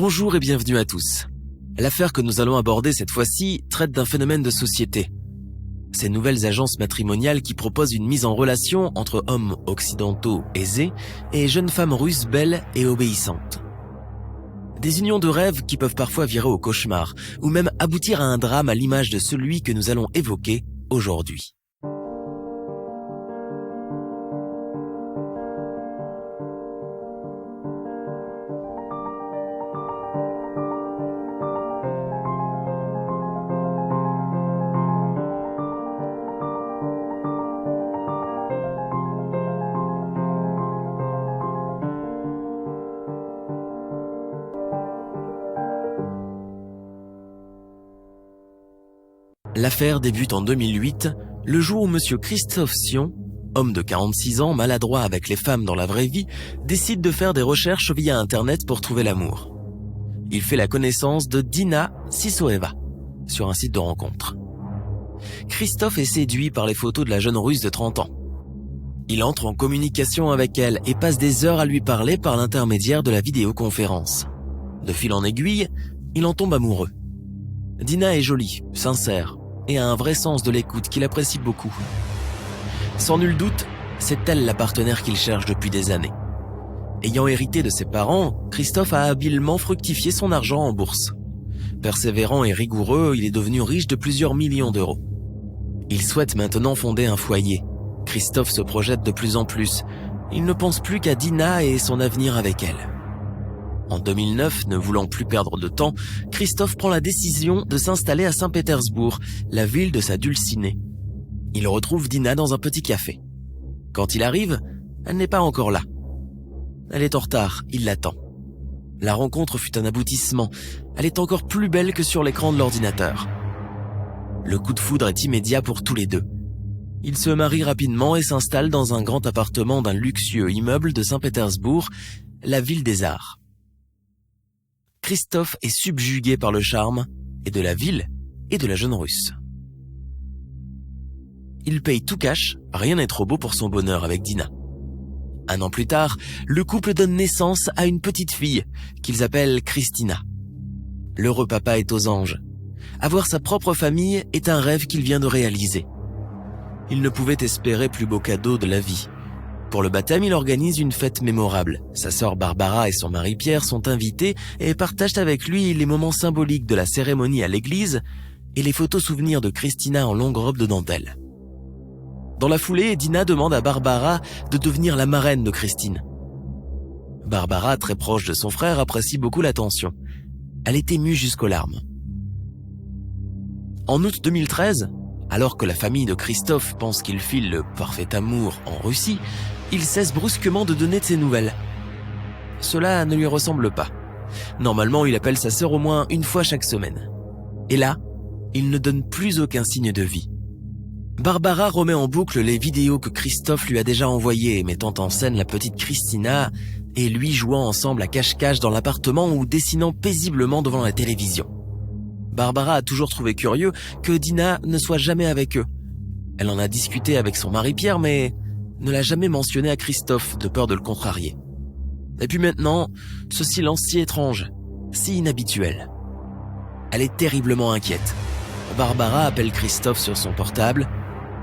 Bonjour et bienvenue à tous. L'affaire que nous allons aborder cette fois-ci traite d'un phénomène de société. Ces nouvelles agences matrimoniales qui proposent une mise en relation entre hommes occidentaux aisés et jeunes femmes russes belles et obéissantes. Des unions de rêve qui peuvent parfois virer au cauchemar ou même aboutir à un drame à l'image de celui que nous allons évoquer aujourd'hui. L'affaire débute en 2008, le jour où Monsieur Christophe Sion, homme de 46 ans, maladroit avec les femmes dans la vraie vie, décide de faire des recherches via Internet pour trouver l'amour. Il fait la connaissance de Dina Sissoeva sur un site de rencontre. Christophe est séduit par les photos de la jeune Russe de 30 ans. Il entre en communication avec elle et passe des heures à lui parler par l'intermédiaire de la vidéoconférence. De fil en aiguille, il en tombe amoureux. Dina est jolie, sincère, et a un vrai sens de l'écoute qu'il apprécie beaucoup. Sans nul doute, c'est elle la partenaire qu'il cherche depuis des années. Ayant hérité de ses parents, Christophe a habilement fructifié son argent en bourse. Persévérant et rigoureux, il est devenu riche de plusieurs millions d'euros. Il souhaite maintenant fonder un foyer. Christophe se projette de plus en plus. Il ne pense plus qu'à Dina et son avenir avec elle. En 2009, ne voulant plus perdre de temps, Christophe prend la décision de s'installer à Saint-Pétersbourg, la ville de sa dulcinée. Il retrouve Dina dans un petit café. Quand il arrive, elle n'est pas encore là. Elle est en retard, il l'attend. La rencontre fut un aboutissement. Elle est encore plus belle que sur l'écran de l'ordinateur. Le coup de foudre est immédiat pour tous les deux. Ils se marient rapidement et s'installent dans un grand appartement d'un luxueux immeuble de Saint-Pétersbourg, la ville des arts. Christophe est subjugué par le charme et de la ville et de la jeune Russe. Il paye tout cash, rien n'est trop beau pour son bonheur avec Dina. Un an plus tard, le couple donne naissance à une petite fille qu'ils appellent Christina. L'heureux papa est aux anges. Avoir sa propre famille est un rêve qu'il vient de réaliser. Il ne pouvait espérer plus beau cadeau de la vie. Pour le baptême, il organise une fête mémorable. Sa sœur Barbara et son mari Pierre sont invités et partagent avec lui les moments symboliques de la cérémonie à l'église et les photos souvenirs de Christina en longue robe de dentelle. Dans la foulée, Dina demande à Barbara de devenir la marraine de Christine. Barbara, très proche de son frère, apprécie beaucoup l'attention. Elle est émue jusqu'aux larmes. En août 2013, alors que la famille de Christophe pense qu'il file le parfait amour en Russie, il cesse brusquement de donner de ses nouvelles. Cela ne lui ressemble pas. Normalement, il appelle sa sœur au moins une fois chaque semaine. Et là, il ne donne plus aucun signe de vie. Barbara remet en boucle les vidéos que Christophe lui a déjà envoyées, mettant en scène la petite Christina et lui jouant ensemble à cache-cache dans l'appartement ou dessinant paisiblement devant la télévision. Barbara a toujours trouvé curieux que Dina ne soit jamais avec eux. Elle en a discuté avec son mari Pierre, mais ne l'a jamais mentionné à Christophe, de peur de le contrarier. Et puis maintenant, ce silence si étrange, si inhabituel. Elle est terriblement inquiète. Barbara appelle Christophe sur son portable.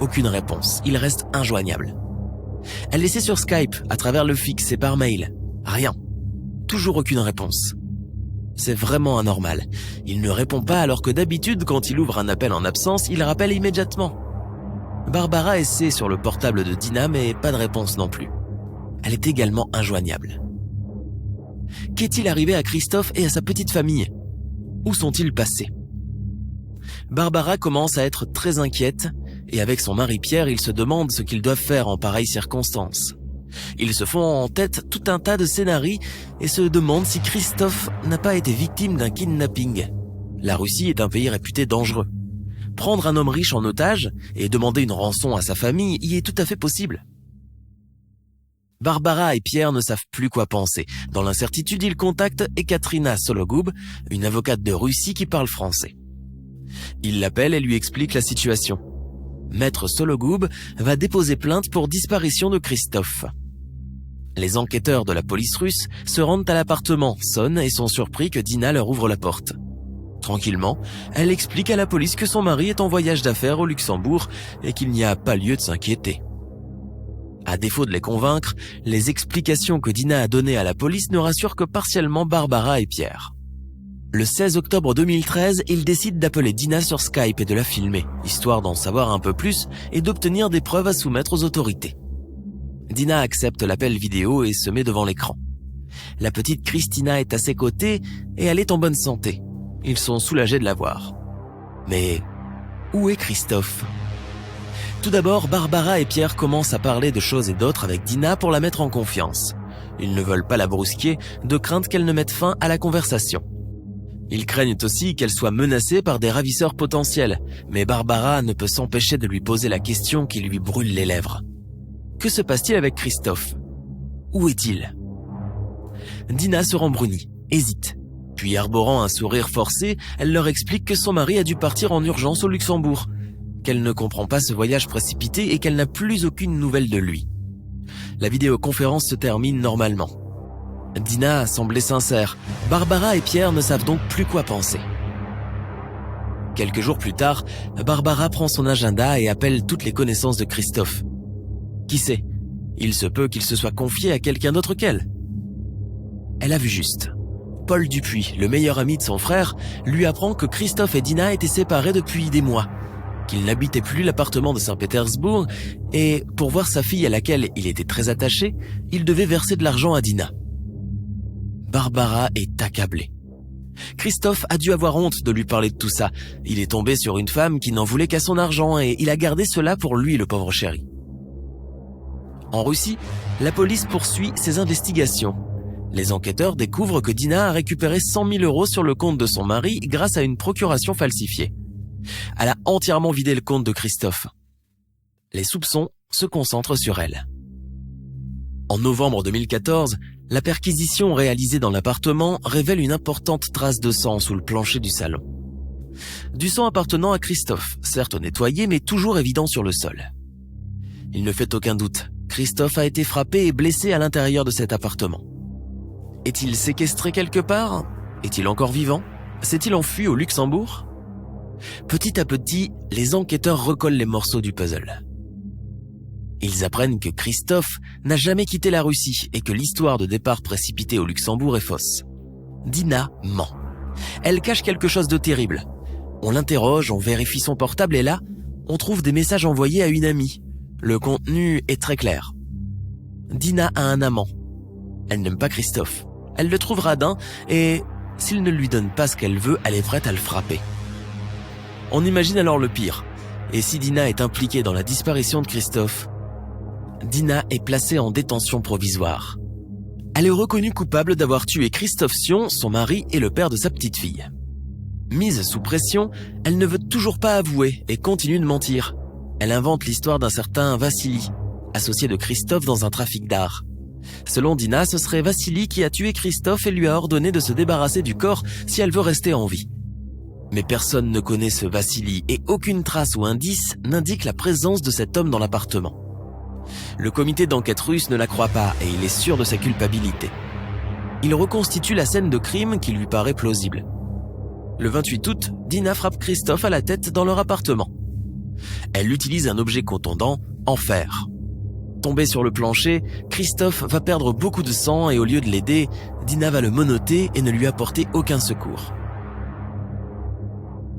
Aucune réponse, il reste injoignable. Elle essaie sur Skype, à travers le fixe et par mail. Rien. Toujours aucune réponse. C'est vraiment anormal. Il ne répond pas alors que d'habitude, quand il ouvre un appel en absence, il rappelle immédiatement. Barbara essaie sur le portable de Dina, mais pas de réponse non plus. Elle est également injoignable. Qu'est-il arrivé à Christophe et à sa petite famille? Où sont-ils passés? Barbara commence à être très inquiète, et avec son mari Pierre, ils se demandent ce qu'ils doivent faire en pareilles circonstances. Ils se font en tête tout un tas de scénarios et se demandent si Christophe n'a pas été victime d'un kidnapping. La Russie est un pays réputé dangereux. Prendre un homme riche en otage et demander une rançon à sa famille y est tout à fait possible. Barbara et Pierre ne savent plus quoi penser. Dans l'incertitude, ils contactent Ekaterina Sologoub, une avocate de Russie qui parle français. Ils l'appellent et lui expliquent la situation. Maître Sologoub va déposer plainte pour disparition de Christophe. Les enquêteurs de la police russe se rendent à l'appartement, sonnent et sont surpris que Dina leur ouvre la porte. Tranquillement, elle explique à la police que son mari est en voyage d'affaires au Luxembourg et qu'il n'y a pas lieu de s'inquiéter. À défaut de les convaincre, les explications que Dina a données à la police ne rassurent que partiellement Barbara et Pierre. Le 16 octobre 2013, ils décident d'appeler Dina sur Skype et de la filmer, histoire d'en savoir un peu plus et d'obtenir des preuves à soumettre aux autorités. Dina accepte l'appel vidéo et se met devant l'écran. La petite Christina est à ses côtés et elle est en bonne santé. Ils sont soulagés de la voir. Mais où est Christophe ? Tout d'abord, Barbara et Pierre commencent à parler de choses et d'autres avec Dina pour la mettre en confiance. Ils ne veulent pas la brusquer, de crainte qu'elle ne mette fin à la conversation. Ils craignent aussi qu'elle soit menacée par des ravisseurs potentiels, mais Barbara ne peut s'empêcher de lui poser la question qui lui brûle les lèvres. Que se passe-t-il avec Christophe ? Où est-il ? Dina se rembrunit, hésite. Puis, arborant un sourire forcé, elle leur explique que son mari a dû partir en urgence au Luxembourg, qu'elle ne comprend pas ce voyage précipité et qu'elle n'a plus aucune nouvelle de lui. La vidéoconférence se termine normalement. Dina semblait sincère. Barbara et Pierre ne savent donc plus quoi penser. Quelques jours plus tard, Barbara prend son agenda et appelle toutes les connaissances de Christophe. Qui sait ? Il se peut qu'il se soit confié à quelqu'un d'autre qu'elle. Elle a vu juste. Paul Dupuis, le meilleur ami de son frère, lui apprend que Christophe et Dina étaient séparés depuis des mois, qu'ils n'habitaient plus l'appartement de Saint-Pétersbourg et, pour voir sa fille à laquelle il était très attaché, il devait verser de l'argent à Dina. Barbara est accablée. Christophe a dû avoir honte de lui parler de tout ça. Il est tombé sur une femme qui n'en voulait qu'à son argent et il a gardé cela pour lui, le pauvre chéri. En Russie, la police poursuit ses investigations. Les enquêteurs découvrent que Dina a récupéré 100 000 € sur le compte de son mari grâce à une procuration falsifiée. Elle a entièrement vidé le compte de Christophe. Les soupçons se concentrent sur elle. En novembre 2014, la perquisition réalisée dans l'appartement révèle une importante trace de sang sous le plancher du salon. Du sang appartenant à Christophe, certes nettoyé mais toujours évident sur le sol. Il ne fait aucun doute, Christophe a été frappé et blessé à l'intérieur de cet appartement. Est-il séquestré quelque part ? Est-il encore vivant ? S'est-il enfui au Luxembourg ? Petit à petit, les enquêteurs recollent les morceaux du puzzle. Ils apprennent que Christophe n'a jamais quitté la Russie et que l'histoire de départ précipité au Luxembourg est fausse. Dina ment. Elle cache quelque chose de terrible. On l'interroge, on vérifie son portable et là, on trouve des messages envoyés à une amie. Le contenu est très clair. Dina a un amant. Elle n'aime pas Christophe. Elle le trouve radin et, s'il ne lui donne pas ce qu'elle veut, elle est prête à le frapper. On imagine alors le pire. Et si Dina est impliquée dans la disparition de Christophe, Dina est placée en détention provisoire. Elle est reconnue coupable d'avoir tué Christophe Sion, son mari et le père de sa petite fille. Mise sous pression, elle ne veut toujours pas avouer et continue de mentir. Elle invente l'histoire d'un certain Vassili, associé de Christophe dans un trafic d'art. Selon Dina, ce serait Vassili qui a tué Christophe et lui a ordonné de se débarrasser du corps si elle veut rester en vie. Mais personne ne connaît ce Vassili et aucune trace ou indice n'indique la présence de cet homme dans l'appartement. Le comité d'enquête russe ne la croit pas et il est sûr de sa culpabilité. Il reconstitue la scène de crime qui lui paraît plausible. Le 28 août, Dina frappe Christophe à la tête dans leur appartement. Elle utilise un objet contondant en fer. Tombé sur le plancher, Christophe va perdre beaucoup de sang et au lieu de l'aider, Dina va le menotter et ne lui apporter aucun secours.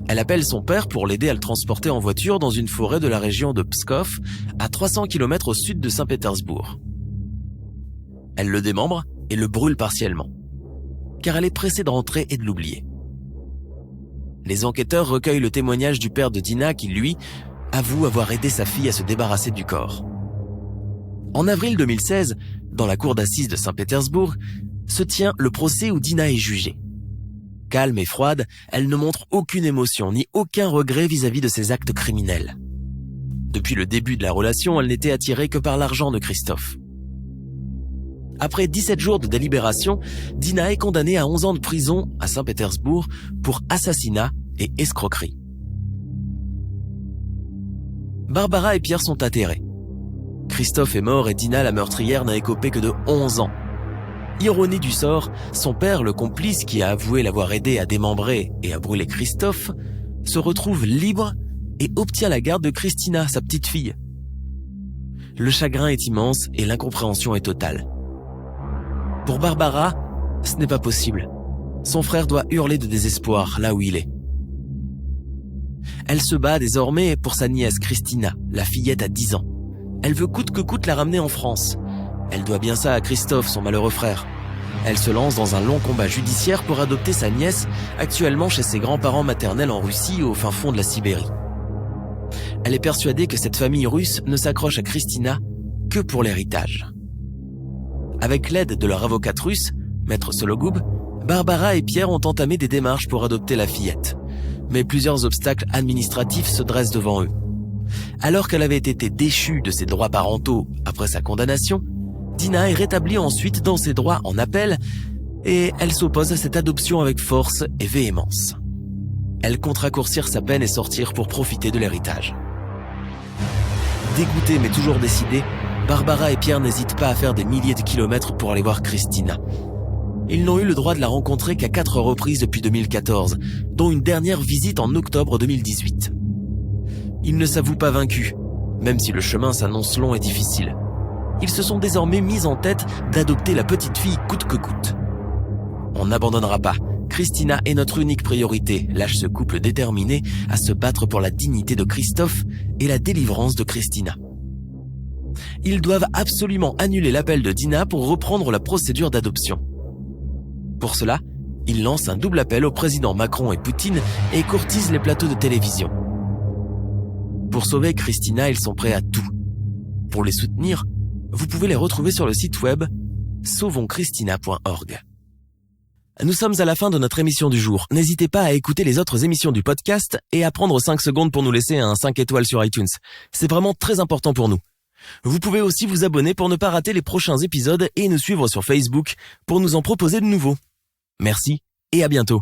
Elle appelle son père pour l'aider à le transporter en voiture dans une forêt de la région de Pskov, à 300 km au sud de Saint-Pétersbourg. Elle le démembre et le brûle partiellement, car elle est pressée de rentrer et de l'oublier. Les enquêteurs recueillent le témoignage du père de Dina qui, lui, avoue avoir aidé sa fille à se débarrasser du corps. En avril 2016, dans la cour d'assises de Saint-Pétersbourg, se tient le procès où Dina est jugée. Calme et froide, elle ne montre aucune émotion ni aucun regret vis-à-vis de ses actes criminels. Depuis le début de la relation, elle n'était attirée que par l'argent de Christophe. Après 17 jours de délibération, Dina est condamnée à 11 ans de prison à Saint-Pétersbourg pour assassinat et escroquerie. Barbara et Pierre sont atterrés. Christophe est mort et Dina, la meurtrière, n'a écopé que de 11 ans. Ironie du sort, son père, le complice qui a avoué l'avoir aidé à démembrer et à brûler Christophe, se retrouve libre et obtient la garde de Christina, sa petite fille. Le chagrin est immense et l'incompréhension est totale. Pour Barbara, ce n'est pas possible. Son frère doit hurler de désespoir là où il est. Elle se bat désormais pour sa nièce Christina, la fillette à 10 ans. Elle veut coûte que coûte la ramener en France. Elle doit bien ça à Christophe, son malheureux frère. Elle se lance dans un long combat judiciaire pour adopter sa nièce, actuellement chez ses grands-parents maternels en Russie, au fin fond de la Sibérie. Elle est persuadée que cette famille russe ne s'accroche à Christina que pour l'héritage. Avec l'aide de leur avocate russe, Maître Sologoub, Barbara et Pierre ont entamé des démarches pour adopter la fillette. Mais plusieurs obstacles administratifs se dressent devant eux. Alors qu'elle avait été déchue de ses droits parentaux après sa condamnation, Dina est rétablie ensuite dans ses droits en appel et elle s'oppose à cette adoption avec force et véhémence. Elle compte raccourcir sa peine et sortir pour profiter de l'héritage. Dégoûtée mais toujours décidée, Barbara et Pierre n'hésitent pas à faire des milliers de kilomètres pour aller voir Christina. Ils n'ont eu le droit de la rencontrer qu'à 4 reprises depuis 2014, dont une dernière visite en octobre 2018. Ils ne s'avouent pas vaincus, même si le chemin s'annonce long et difficile. Ils se sont désormais mis en tête d'adopter la petite fille coûte que coûte. On n'abandonnera pas. Christina est notre unique priorité, lâche ce couple déterminé à se battre pour la dignité de Christophe et la délivrance de Christina. Ils doivent absolument annuler l'appel de Dina pour reprendre la procédure d'adoption. Pour cela, ils lancent un double appel au président Macron et Poutine et courtisent les plateaux de télévision. Pour sauver Christina, ils sont prêts à tout. Pour les soutenir, vous pouvez les retrouver sur le site web sauvonschristina.org. Nous sommes à la fin de notre émission du jour. N'hésitez pas à écouter les autres émissions du podcast et à prendre 5 secondes pour nous laisser un 5 étoiles sur iTunes. C'est vraiment très important pour nous. Vous pouvez aussi vous abonner pour ne pas rater les prochains épisodes et nous suivre sur Facebook pour nous en proposer de nouveaux. Merci et à bientôt.